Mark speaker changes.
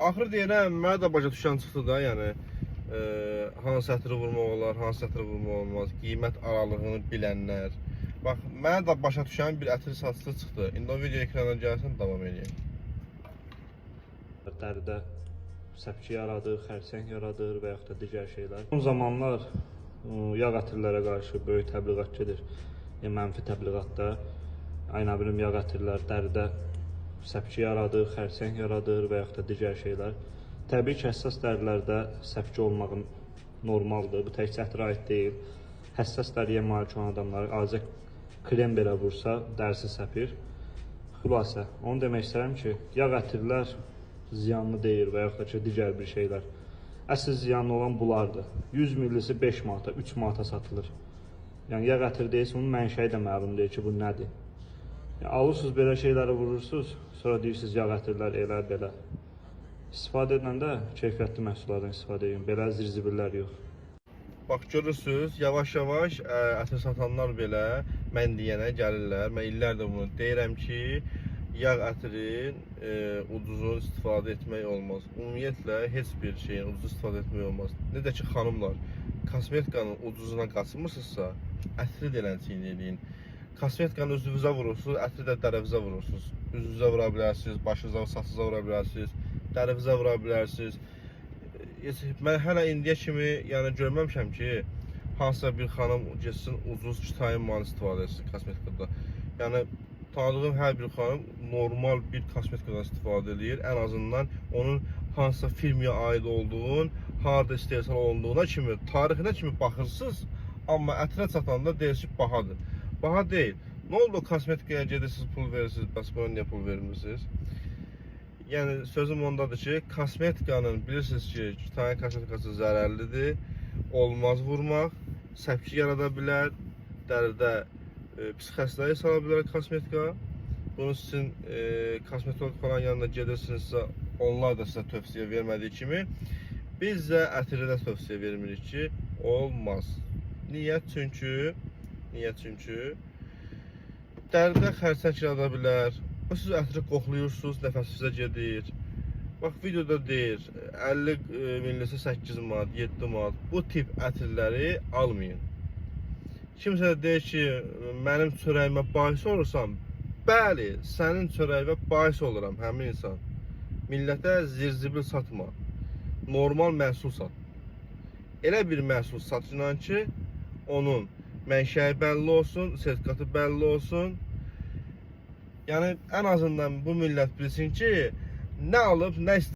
Speaker 1: Axır deyirəm, mənə də başa düşən çıxdı da, yəni hansı ətri vurmaq olar, hansı ətri vurmaq olmaz, qiymət aralığını bilənlər. Bax, mənə də başa düşən bir ətri satıcı çıxdı. İndi o video ekrana gəlsin, davam edeyim.
Speaker 2: Dəridə səpki yaradır, xərçəng yaradır və yaxud da digər şeylər. Son zamanlar yağ ətirlərə qarşı böyük təbliğat gedir. Mənfi təbliğatda, nə bilim, yağ ətirlər dəridə səpki yaradır, xərçəng yaradır və yaxud da digər şeylər. Təbii ki, həssas dərilərdə səpki olmağı normaldır. Bu təkcə ətirə aid deyil. Həssas dəriyə malik olan adamlar azca krem belə vursa, dərisi səpir. Xülasə, onu demək istəyirəm ki, yağ ətirlər ziyanlı deyil və yaxud da ki, digər bir şeylər. Əsl ziyanlı olan bunlardır. 100 millisi 5 manata, 3 manata satılır. Yəni, yağ ətir deyilsə, onun mənşəyi də məlum deyil ki, bu nədir? Yəni, alırsınız belə şeyləri vurursunuz, sonra deyirsiniz yağ ətirlər elə belə. İstifadə ediləndə keyfiyyətli məhsullardan istifadə edin, belə zirzibillər yox.
Speaker 1: Bax, görürsünüz, yavaş-yavaş ətir satanlar belə mən deyənə gəlirlər. Mən illərdir bunu deyirəm ki, yağ ətirin ucuzunu istifadə etmək olmaz. Ümumiyyətlə, heç bir şeyin ucuz istifadə etmək olmaz. Necə ki, xanımlar, kosmetikanın ucuzuna qaçmırsınızsa, ətri də elənciyini eləyin. Kosmetikanı üzünüzə vurursunuz, ətri də dərəvizə vurursunuz. Üzünüzə vura bilərsiniz, başınıza, saçınıza vura bilərsiniz, dərəvizə vura bilərsiniz. Mən hələ indiyə kimi görməmişəm ki, hansısa bir xanım geçsin ucuz kitayin malını istifadə etsin kosmetikada. Yəni, tanıdığım hər bir xanım normal bir kosmetikadan istifadə edir. Ən azından onun hansısa firmaya aid olduğun, harada istehsal olunduğuna kimi, tarixinə kimi baxırsınız. Amma ətinə çatanda deyir ki, bahadır. Baha deyil. Nə oldu kosmetikaya gedirsiniz, pul verirsiniz, bəs buna niyə pul vermirsiniz? Yəni, sözüm ondadır ki, kosmetikanın bilirsiniz ki, kitayin kosmetikası zərərlidir, olmaz vurmaq, səpki yarada bilər, dəridə pis xəstəlik sala bilər kosmetika. Bunun üçün kosmetolog falan yanına gedirsinizsə, onlar da sizə tövsiyə vermədiyi kimi, biz də ətiri də tövsiyə vermirik ki, olmaz. Niyə? Çünki dəridə xərçəng yarada bilər. Siz ətri qoxluyursunuz, nəfəsinizə gedir. Bax, videoda deyir, 50 millisi 8 manat, 7 manat. Bu tip ətirləri almayın. Kimsə də deyir ki, mənim çörəyimə bahis olursan, bəli, sənin çörəyimə bahis oluram, həmin insan. Millətə zirzibil satma. Normal məhsul sat. Elə bir məhsul satılan ki, onun mənşəyi bəlli olsun, sertifikatı bəlli olsun. Yəni, ən azından bu millət bilsin ki, nə alıb, nə istəyir.